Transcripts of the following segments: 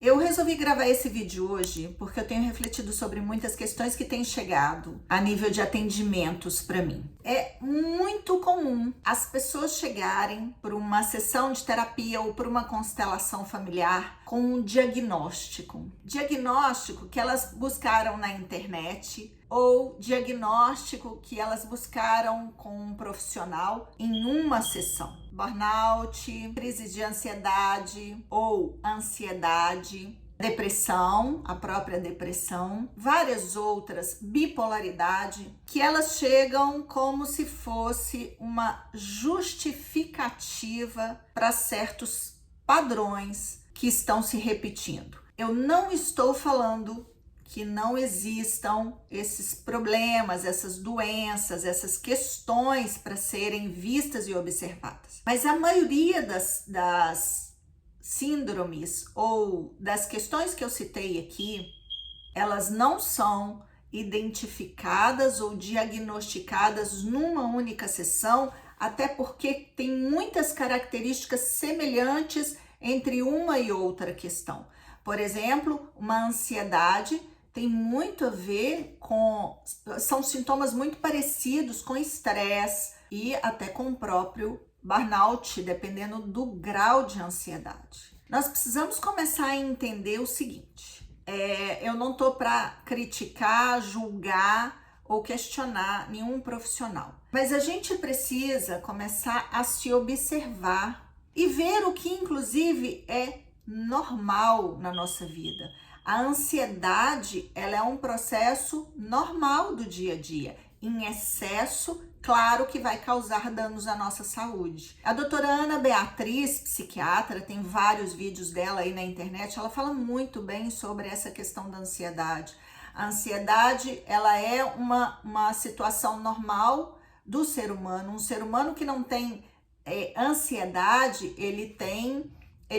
Eu resolvi gravar esse vídeo hoje porque eu tenho refletido sobre muitas questões que têm chegado a nível de atendimentos para mim. É muito comum as pessoas chegarem por uma sessão de terapia ou por uma constelação familiar com um diagnóstico. Diagnóstico que elas buscaram na internet ou diagnóstico que elas buscaram com um profissional em uma sessão. Burnout, crise de ansiedade ou ansiedade, depressão, a própria depressão, várias outras, bipolaridade, que elas chegam como se fosse uma justificativa para certos padrões que estão se repetindo. Eu não estou falando que não existam esses problemas, essas doenças, essas questões para serem vistas e observadas. Mas a maioria das síndromes ou das questões que eu citei aqui, elas não são identificadas ou diagnosticadas numa única sessão, até porque tem muitas características semelhantes entre uma e outra questão. Por exemplo, uma ansiedade tem muito a ver com, são sintomas muito parecidos com estresse e até com o próprio burnout, dependendo do grau de ansiedade. Nós precisamos começar a entender o seguinte, eu não estou para criticar, julgar ou questionar nenhum profissional, mas a gente precisa começar a se observar e ver o que inclusive é normal na nossa vida. A ansiedade, ela é um processo normal do dia a dia. Em excesso, claro que vai causar danos à nossa saúde. A doutora Ana Beatriz, psiquiatra, tem vários vídeos dela aí na internet, ela fala muito bem sobre essa questão da ansiedade. A ansiedade, ela é uma situação normal do ser humano. Um ser humano que não tem ansiedade, ele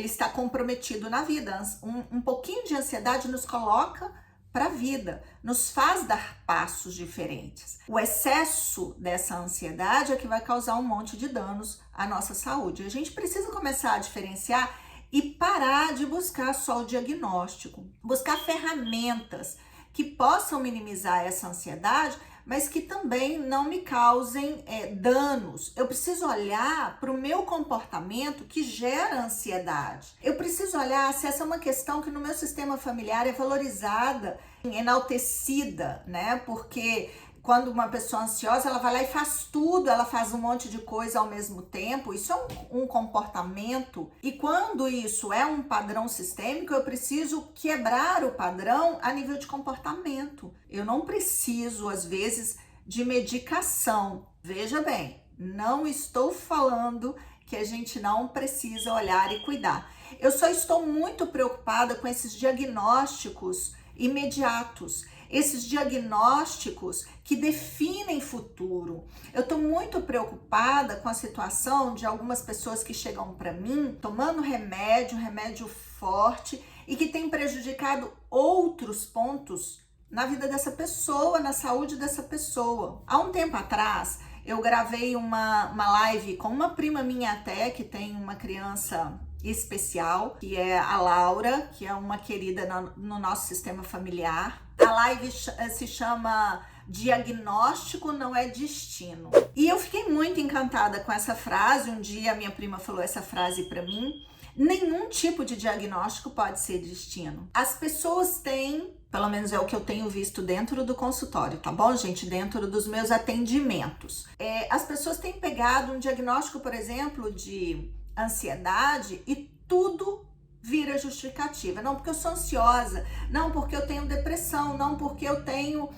está comprometido na vida. Um pouquinho de ansiedade nos coloca para a vida, nos faz dar passos diferentes. O excesso dessa ansiedade é que vai causar um monte de danos à nossa saúde. A gente precisa começar a diferenciar e parar de buscar só o diagnóstico, buscar ferramentas que possam minimizar essa ansiedade, mas que também não me causem danos. Eu preciso olhar para o meu comportamento que gera ansiedade. Eu preciso olhar se essa é uma questão que no meu sistema familiar é valorizada, enaltecida, né? Porque quando uma pessoa ansiosa, ela vai lá e faz tudo, ela faz um monte de coisa ao mesmo tempo. Isso é um comportamento. E quando isso é um padrão sistêmico, eu preciso quebrar o padrão a nível de comportamento. Eu não preciso, às vezes, de medicação. Veja bem, não estou falando que a gente não precisa olhar e cuidar. Eu só estou muito preocupada com esses diagnósticos imediatos. Esses diagnósticos que definem futuro. Eu estou muito preocupada com a situação de algumas pessoas que chegam para mim tomando remédio forte e que tem prejudicado outros pontos na vida dessa pessoa, na saúde dessa pessoa. Há um tempo atrás, eu gravei uma live com uma prima minha até, que tem uma criança especial, que é a Laura, que é uma querida no nosso sistema familiar. A live se chama Diagnóstico Não é Destino. E eu fiquei muito encantada com essa frase. Um dia a minha prima falou essa frase para mim. Nenhum tipo de diagnóstico pode ser destino. As pessoas têm, pelo menos é o que eu tenho visto dentro do consultório, tá bom, gente? Dentro dos meus atendimentos. As pessoas têm pegado um diagnóstico, por exemplo, de ansiedade e tudo vira justificativa. Não porque eu sou ansiosa, não porque eu tenho depressão, não porque eu tenho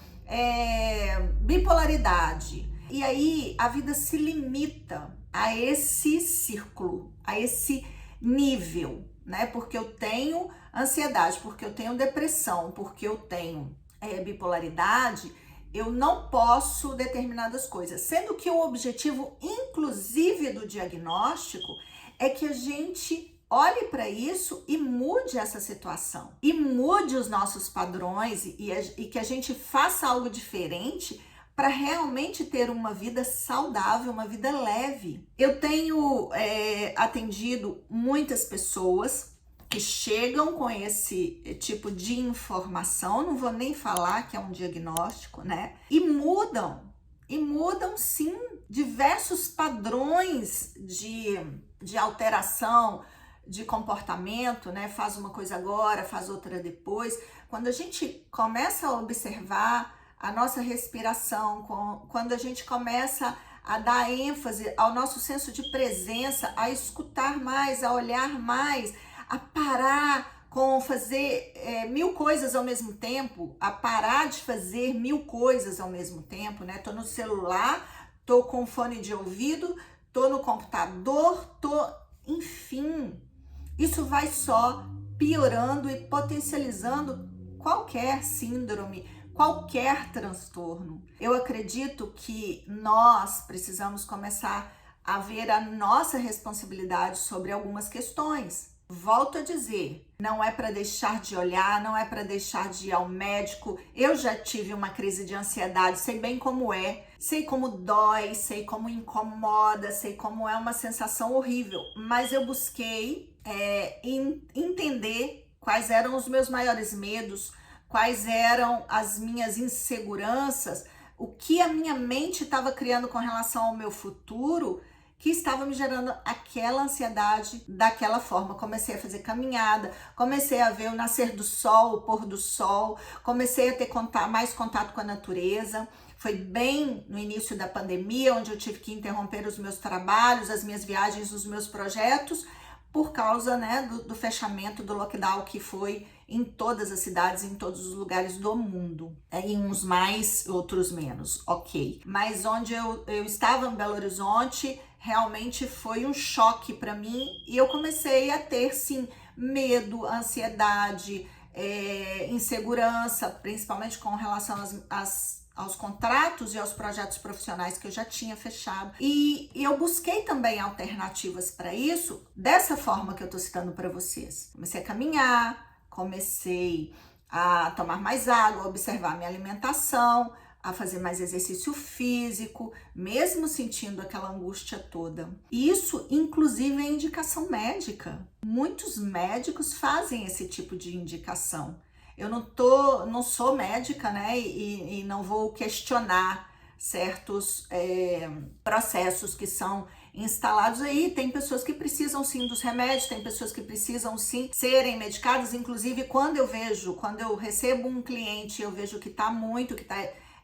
bipolaridade. E aí a vida se limita a esse círculo, a esse nível, né? Porque eu tenho ansiedade, porque eu tenho depressão, porque eu tenho bipolaridade, eu não posso determinadas coisas. Sendo que o objetivo, inclusive do diagnóstico, é que a gente olhe para isso e mude essa situação. E mude os nossos padrões e que a gente faça algo diferente para realmente ter uma vida saudável, uma vida leve. Eu tenho atendido muitas pessoas que chegam com esse tipo de informação, não vou nem falar que é um diagnóstico, né? E mudam sim diversos padrões de alteração de comportamento, né? Faz uma coisa agora, faz outra depois. Quando a gente começa a observar a nossa respiração, quando a gente começa a dar ênfase ao nosso senso de presença, a escutar mais, a olhar mais, a parar com fazer 1000 coisas ao mesmo tempo, a parar de fazer 1000 coisas ao mesmo tempo, né? Tô no celular, tô com fone de ouvido, tô no computador, enfim, isso vai só piorando e potencializando qualquer síndrome, qualquer transtorno. Eu acredito que nós precisamos começar a ver a nossa responsabilidade sobre algumas questões. Volto a dizer, não é para deixar de olhar, não é para deixar de ir ao médico. Eu já tive uma crise de ansiedade, sei bem como é, sei como dói, sei como incomoda, sei como é uma sensação horrível, mas eu busquei entender quais eram os meus maiores medos, quais eram as minhas inseguranças, o que a minha mente estava criando com relação ao meu futuro, que estava me gerando aquela ansiedade daquela forma. Comecei a fazer caminhada, comecei a ver o nascer do sol, o pôr do sol, comecei a ter mais contato com a natureza. Foi bem no início da pandemia, onde eu tive que interromper os meus trabalhos, as minhas viagens, os meus projetos, por causa, né, do fechamento, do lockdown que foi em todas as cidades, em todos os lugares do mundo. Em uns mais, outros menos, ok. Mas onde eu estava em Belo Horizonte, realmente foi um choque para mim e eu comecei a ter, sim, medo, ansiedade, insegurança, principalmente com relação aos contratos e aos projetos profissionais que eu já tinha fechado. E eu busquei também alternativas para isso, dessa forma que eu tô citando para vocês. Comecei a caminhar, comecei a tomar mais água, a observar minha alimentação, a fazer mais exercício físico, mesmo sentindo aquela angústia toda. E isso, inclusive, é indicação médica. Muitos médicos fazem esse tipo de indicação. Eu não sou médica, né? E não vou questionar certos processos que são instalados aí. Tem pessoas que precisam sim dos remédios, tem pessoas que precisam sim serem medicadas. Inclusive, quando eu recebo um cliente, eu vejo que tá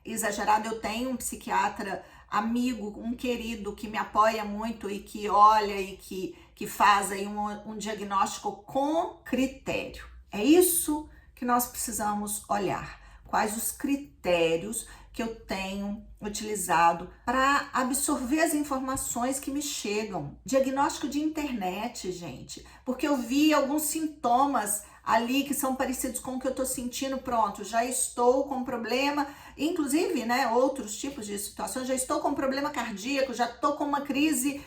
exagerado, eu tenho um psiquiatra amigo, um querido que me apoia muito e que olha e que faz aí um diagnóstico com critério. É isso que nós precisamos olhar. Quais os critérios que eu tenho utilizado para absorver as informações que me chegam. Diagnóstico de internet, gente, porque eu vi alguns sintomas ali que são parecidos com o que eu tô sentindo, pronto, já estou com problema, inclusive, né, outros tipos de situações, já estou com problema cardíaco, já estou com uma crise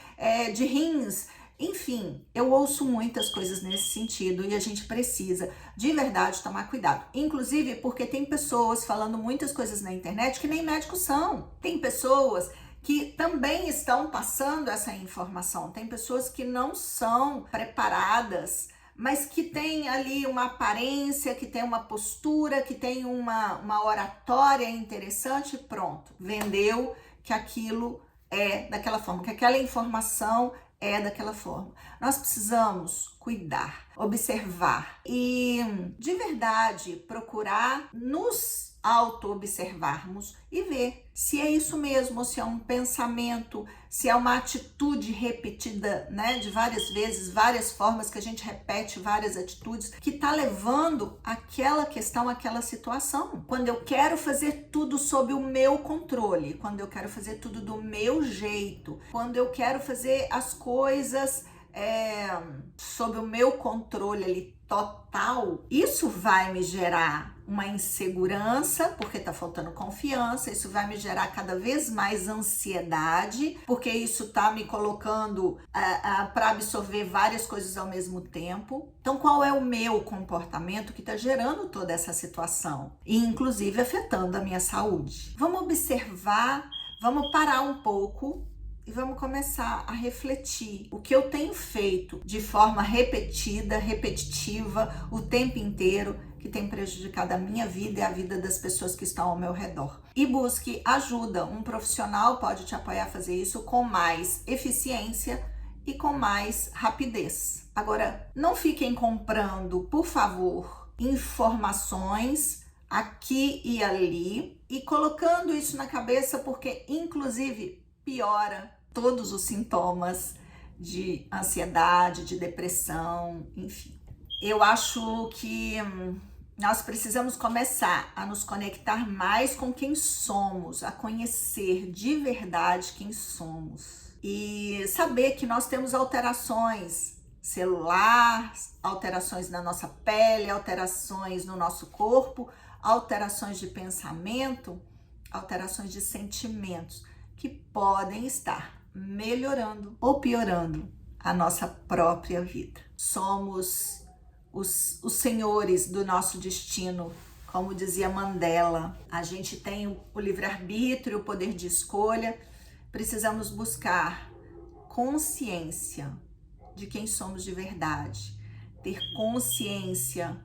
de rins. Enfim, eu ouço muitas coisas nesse sentido e a gente precisa de verdade tomar cuidado. Inclusive porque tem pessoas falando muitas coisas na internet que nem médicos são. Tem pessoas que também estão passando essa informação. Tem pessoas que não são preparadas, mas que tem ali uma aparência, que tem uma postura, que tem uma oratória interessante, pronto. Vendeu que aquilo é daquela forma, que aquela informação é daquela forma. Nós precisamos cuidar, observar e, de verdade, procurar nos auto-observarmos e ver se é isso mesmo, ou se é um pensamento, se é uma atitude repetida, né, de várias vezes, várias formas que a gente repete várias atitudes, que tá levando aquela questão, aquela situação. Quando eu quero fazer tudo sob o meu controle, quando eu quero fazer tudo do meu jeito, quando eu quero fazer as coisas sob o meu controle ali total, isso vai me gerar uma insegurança, porque tá faltando confiança, isso vai me gerar cada vez mais ansiedade, porque isso tá me colocando para absorver várias coisas ao mesmo tempo. Então, qual é o meu comportamento que tá gerando toda essa situação? E, inclusive, afetando a minha saúde. Vamos observar, vamos parar um pouco e vamos começar a refletir o que eu tenho feito de forma repetida, repetitiva, o tempo inteiro, que tem prejudicado a minha vida e a vida das pessoas que estão ao meu redor. E busque ajuda. Um profissional pode te apoiar a fazer isso com mais eficiência e com mais rapidez. Agora, não fiquem comprando, por favor, informações aqui e ali e colocando isso na cabeça, porque inclusive piora todos os sintomas de ansiedade, de depressão, enfim. Eu acho que nós precisamos começar a nos conectar mais com quem somos, a conhecer de verdade quem somos e saber que nós temos alterações celular, alterações na nossa pele, alterações no nosso corpo, alterações de pensamento, alterações de sentimentos que podem estar melhorando ou piorando a nossa própria vida. Somos os senhores do nosso destino, como dizia Mandela. A gente tem o livre-arbítrio, o poder de escolha. Precisamos buscar consciência de quem somos de verdade, ter consciência,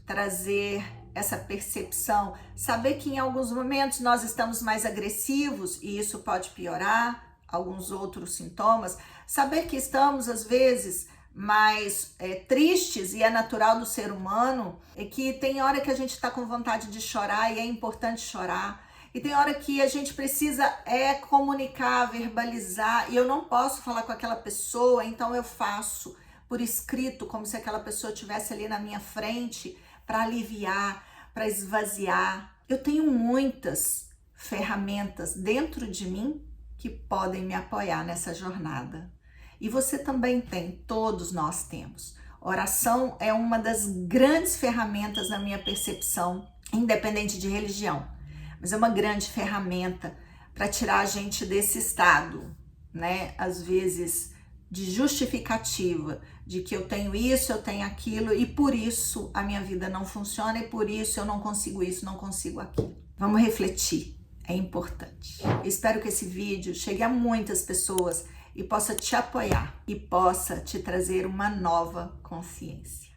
trazer essa percepção, saber que em alguns momentos nós estamos mais agressivos e isso pode piorar alguns outros sintomas, saber que estamos às vezes mais tristes e é natural do ser humano, e que tem hora que a gente está com vontade de chorar e é importante chorar, e tem hora que a gente precisa comunicar, verbalizar, e eu não posso falar com aquela pessoa, então eu faço por escrito, como se aquela pessoa estivesse ali na minha frente, para aliviar, para esvaziar. Eu tenho muitas ferramentas dentro de mim que podem me apoiar nessa jornada. E você também tem, todos nós temos. Oração é uma das grandes ferramentas na minha percepção, independente de religião. Mas é uma grande ferramenta para tirar a gente desse estado, né? Às vezes de justificativa, de que eu tenho isso, eu tenho aquilo e por isso a minha vida não funciona e por isso eu não consigo isso, não consigo aquilo. Vamos refletir, é importante. Eu espero que esse vídeo chegue a muitas pessoas e possa te apoiar e possa te trazer uma nova consciência.